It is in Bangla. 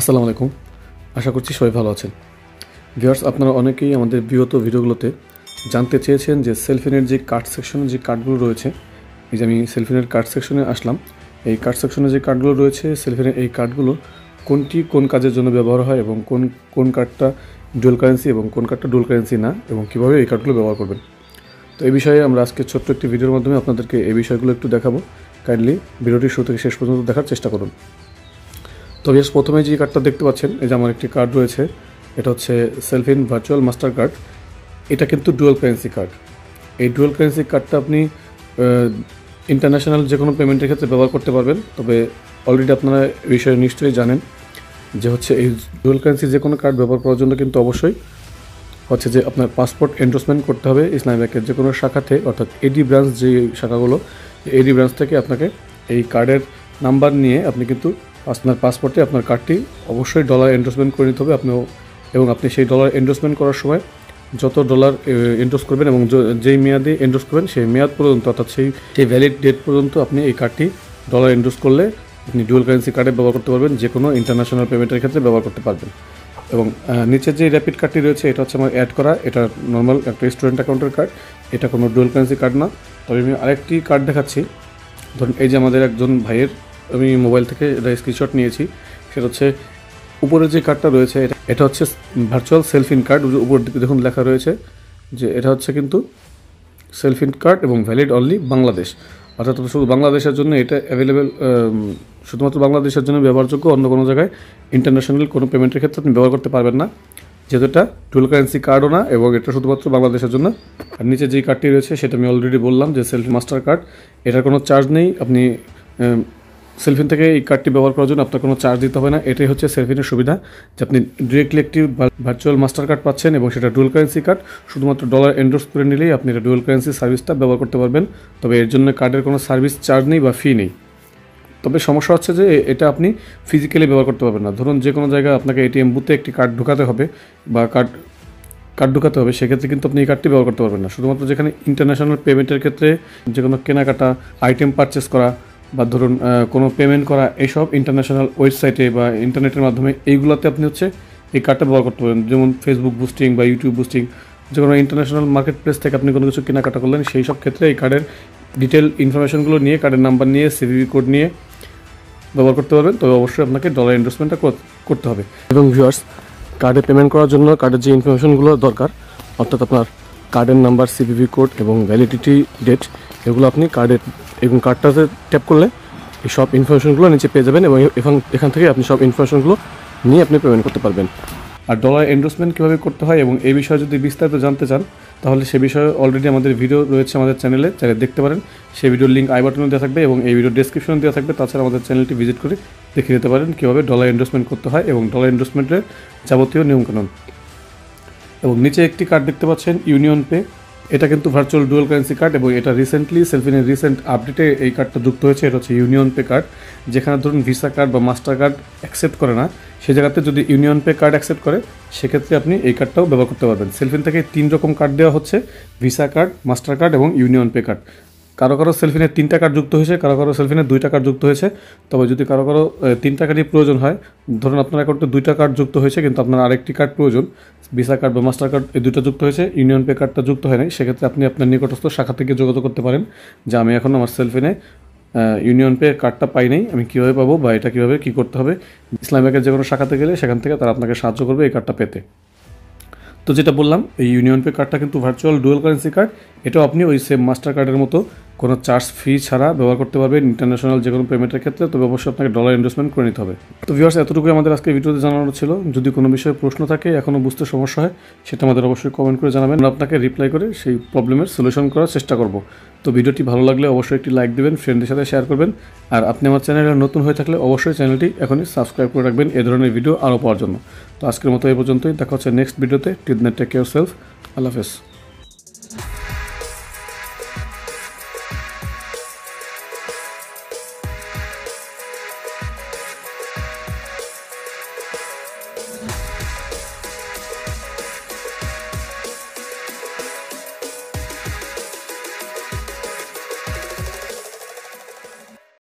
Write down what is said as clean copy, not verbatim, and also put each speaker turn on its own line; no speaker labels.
আসসালামু আলাইকুম। আশা করছি সবাই ভালো আছেন। ভিউয়ার্স, আপনারা অনেকেই আমাদের বিগত ভিডিওগুলোতে জানতে চেয়েছেন যে সেলফিনের যে কার্ড সেকশনে যে কার্ডগুলো রয়েছে, এই যে আমি সেলফিনের কার্ড সেকশনে আসলাম। এই কার্ড সেকশনে যে কার্ডগুলো রয়েছে, সেলফিনের এই কার্ডগুলো কোনটি কোন কাজের জন্য ব্যবহার হয় এবং কোন কার্ডটা ডুয়াল কারেন্সি এবং কোন কার্ডটা ডুয়াল কারেন্সি না, এবং কীভাবে এই কার্ডগুলো ব্যবহার করবেন। তো এই বিষয়ে আমরা আজকে ছোট্ট একটি ভিডিওর মাধ্যমে আপনাদেরকে এই বিষয়গুলো একটু দেখাবো। কাইন্ডলি ভিডিওটি শুরু থেকে শেষ পর্যন্ত দেখার চেষ্টা করুন। তো প্রথমে যে কার্ডটা দেখতে পাচ্ছেন, এই যে আমার একটি কার্ড রয়েছে, এটা হচ্ছে সেলফিন ভার্চুয়াল মাস্টার কার্ড। এটা কিন্তু ডুয়াল কারেন্সি কার্ড। এই ডুয়াল কারেন্সি কার্ডটা আপনি ইন্টারন্যাশনাল যে কোনো পেমেন্টের ক্ষেত্রে ব্যবহার করতে পারবেন। তবে অলরেডি আপনারা এই বিষয়ে নিশ্চয়ই জানেন যে হচ্ছে এই ডুয়াল কারেন্সি যে কোনো কার্ড ব্যবহার করার জন্য কিন্তু অবশ্যই হচ্ছে যে আপনার পাসপোর্ট এন্ডোর্সমেন্ট করতে হবে ইসলামী ব্যাংকের যে কোনো শাখাতে, অর্থাৎ এডি ব্রাঞ্চ যে শাখাগুলো, এডি ব্রাঞ্চ থেকে আপনাকে এই কার্ডের নাম্বার নিয়ে আপনি কিন্তু আপনার পাসপোর্টে আপনার কার্ডটি অবশ্যই ডলার এন্ডোর্সমেন্ট করে নিতে হবে। এবং আপনি সেই ডলার এন্ডোর্সমেন্ট করার সময় যত ডলার এন্ডোর্স করবেন এবং যেই মেয়াদে এন্ডোর্স করবেন সেই মেয়াদ পর্যন্ত, অর্থাৎ সেই ভ্যালিড ডেট পর্যন্ত আপনি এই কার্ডটি ডলার এন্ডোর্স করলে আপনি ডুয়াল কারেন্সি কার্ডে ব্যবহার করতে পারবেন, যে কোনো ইন্টারন্যাশনাল পেমেন্টের ক্ষেত্রে ব্যবহার করতে পারবেন। এবং নিচে যে র্যাপিড কার্ডটি রয়েছে, এটা হচ্ছে আমার অ্যাড করা, এটা নর্মাল একটা স্টুডেন্ট অ্যাকাউন্টের কার্ড, এটা কোনো ডুয়াল কারেন্সি কার্ড না। তবে আমি আরেকটি কার্ড দেখাচ্ছি। ধরুন এই যে আমাদের একজন ভাইয়ের আমি মোবাইল থেকে এটা স্ক্রিনশট নিয়েছি, সেটা হচ্ছে উপরে যে কার্ডটা রয়েছে, এটা হচ্ছে ভার্চুয়াল সেলফিন কার্ড। উপর দিকে দেখুন লেখা রয়েছে যে এটা হচ্ছে কিন্তু সেলফিন কার্ড এবং ভ্যালিড অনলি বাংলাদেশ, অর্থাৎ শুধু বাংলাদেশের জন্য এটা অ্যাভেলেবেল, শুধুমাত্র বাংলাদেশের জন্য ব্যবহারযোগ্য, অন্য কোনো জায়গায় ইন্টারন্যাশনাল কোনো পেমেন্টের ক্ষেত্রে আপনি ব্যবহার করতে পারবেন না, যেহেতু এটা ডুয়াল কারেন্সি কার্ডও না এবং এটা শুধুমাত্র বাংলাদেশের জন্য। আর নিচে যেই কার্ডটি রয়েছে সেটা আমি অলরেডি বললাম যে সেলফিন মাস্টার কার্ড, এটার কোনো চার্জ নেই। আপনি সেলফিন থেকে এই কার্ডটি ব্যবহার করার জন্য আপনার কোনো চার্জ দিতে হবে না। এটাই হচ্ছে সেলফিনের সুবিধা, যে আপনি ডিরেক্টলি একটি ভার্চুয়াল মাস্টার কার্ড পাচ্ছেন এবং সেটা ডুয়াল কারেন্সি কার্ড। শুধুমাত্র ডলার এন্ডোর্স করে নিলেই আপনি এটা ডুয়াল কারেন্সি সার্ভিসটা ব্যবহার করতে পারবেন। তবে এর জন্য কার্ডের কোনো সার্ভিস চার্জ নেই বা ফি নেই। তবে সমস্যা হচ্ছে যে এটা আপনি ফিজিক্যালি ব্যবহার করতে পারবেন না। ধরুন যে কোনো জায়গায় আপনাকে এটিএম বুথে একটি কার্ড ঢোকাতে হবে বা কার্ড ঢোকাতে হবে, সেক্ষেত্রে কিন্তু আপনি এই কার্ডটি ব্যবহার করতে পারবেন না। শুধুমাত্র যেখানে ইন্টারন্যাশনাল পেমেন্টের ক্ষেত্রে যে কোনো কেনাকাটা, আইটেম পারচেস করা বা ধরুন কোনো পেমেন্ট করা, এইসব ইন্টারন্যাশনাল ওয়েবসাইটে বা ইন্টারনেটের মাধ্যমে এইগুলোতে আপনি হচ্ছে এই কার্ডটা ব্যবহার করতে পারেন। যেমন ফেসবুক বুস্টিং বা ইউটিউব বুস্টিং, যে কোনো ইন্টারন্যাশনাল মার্কেট প্লেস থেকে আপনি কোনো কিছু কেনাকাটা করলেন, সেই সব ক্ষেত্রে এই কার্ডের ডিটেল ইনফরমেশনগুলো নিয়ে, কার্ডের নাম্বার নিয়ে, সিভিভি কোড নিয়ে ব্যবহার করতে পারবেন। তবে অবশ্যই আপনাকে ডলার এন্ডোর্সমেন্টটা করতে হবে। এবং ভিউয়ার্স, কার্ডে পেমেন্ট করার জন্য কার্ডের যে ইনফরমেশনগুলো দরকার, অর্থাৎ আপনার কার্ডের নাম্বার, সিভিভি কোড এবং ভ্যালিডিটি ডেট, এগুলো আপনি কার্ডটাতে ট্যাপ করলে এই সব ইনফরমেশনগুলো নিচে পেয়ে যাবেন এবং এখান থেকে আপনি সব ইনফরমেশনগুলো নিয়ে আপনি পেমেন্ট করতে পারবেন। আর ডলার এন্ডোর্সমেন্ট কীভাবে করতে হয় এবং এই বিষয়ে যদি বিস্তারিত জানতে চান, তাহলে সে বিষয়ে অলরেডি আমাদের ভিডিও রয়েছে আমাদের চ্যানেলে, চাইলে দেখতে পারেন। সেই ভিডিওর লিঙ্ক আই বাটনে দেওয়া থাকবে এবং এই ভিডিও ডেসক্রিপশনে দেওয়া থাকবে। তাছাড়া আমাদের চ্যানেলটি ভিজিট করে দেখে নিতে পারেন কীভাবে ডলার এন্ডোর্সমেন্ট করতে হয় এবং ডলার এন্ডোর্সমেন্টের যাবতীয় নিয়মকানুন। এবং নিচে একটি কার্ড দেখতে পাচ্ছেন, ইউনিয়ন পে। এটা কিন্তু ভার্চুয়াল ডুয়াল কারেন্সি কার্ড এবং এটা রিসেন্টলি সেলফিনের রিসেন্ট আপডেটে এই কার্ডটা যুক্ত হয়েছে। এটা হচ্ছে ইউনিয়ন পে কার্ড। যেখানে ধরুন ভিসা কার্ড বা মাস্টার কার্ড অ্যাকসেপ্ট করে না, সেই জায়গাতে যদি ইউনিয়ন পে কার্ড অ্যাকসেপ্ট করে, সেক্ষেত্রে আপনি এই কার্ডটাও ব্যবহার করতে পারবেন। সেলফিন থেকে 3 রকম কার্ড দেওয়া হচ্ছে, ভিসা কার্ড, মাস্টার কার্ড এবং ইউনিয়ন পে কার্ড। কারো সেলফিনের 3টা কার্ড যুক্ত হয়েছে, কারো সেলফিনের 2টা কার্ড যুক্ত হয়েছে। তবে যদি কারো 3টা কার্ডই প্রয়োজন হয়, ধরুন আপনার অ্যাকাউন্টে 2টা কার্ড যুক্ত হয়েছে কিন্তু আপনার আরেকটি কার্ড প্রয়োজন, ভিসা কার্ড বা মাস্টার কার্ড, এই 2টা যুক্ত হয়েছে, ইউনিয়ন পে কার্ডটা যুক্ত হয় নাই, সেক্ষেত্রে আপনি আপনার নিকটস্থ শাখা থেকে যোগাযোগ করতে পারেন যে আমি এখন আমার সেলফিনে ইউনিয়ন পে কার্ডটা পাই নাই, আমি কীভাবে পাবো বা এটা কীভাবে কী করতে হবে। ইসলামী ব্যাংকের যে কোনো শাখাতে গেলে সেখান থেকে তারা আপনাকে সাহায্য করবে এই কার্ডটা পেতে। তো যেটা বললাম, এই ইউনিয়ন পে কার্ডটা কিন্তু ভার্চুয়াল ডুয়াল কারেন্সি কার্ড। এটাও আপনি ওই সেম মাস্টার কার্ডের মতো কোনো চার্জ ফি ছাড়া ব্যবহার করতে পারবেন ইন্টারন্যাশনাল যে কোনো পেমেন্টের ক্ষেত্রে। তবে অবশ্যই আপনাকে ডলার ইনভেস্টমেন্ট করে নিতে হবে। তো ভিউয়ার্স, এতটুকুই আমাদের আজকে ভিডিওতে জানানো ছিল। যদি কোনো বিষয়ে প্রশ্ন থাকে, এখনও বুঝতে সমস্যা হয়, সেটা আমাদের অবশ্যই কমেন্ট করে জানাবেন। আমরা আপনাকে রিপ্লাই করে সেই প্রবলেমের সলিউশন করার চেষ্টা করব। তো ভিডিওটি ভালো লাগলে অবশ্যই একটি লাইক দেবেন, ফ্রেন্ডদের সাথে শেয়ার করবেন। আর আপনি আমার চ্যানেলে নতুন হয়ে থাকলে অবশ্যই চ্যানেলটি এখনই সাবস্ক্রাইব করে রাখবেন এই ধরনের ভিডিও আরও পাওয়ার জন্য। তো আজকের মতো এই পর্যন্তই, দেখা হচ্ছে নেক্সট ভিডিওতে। Take care self. আল্লাহ হাফেজ।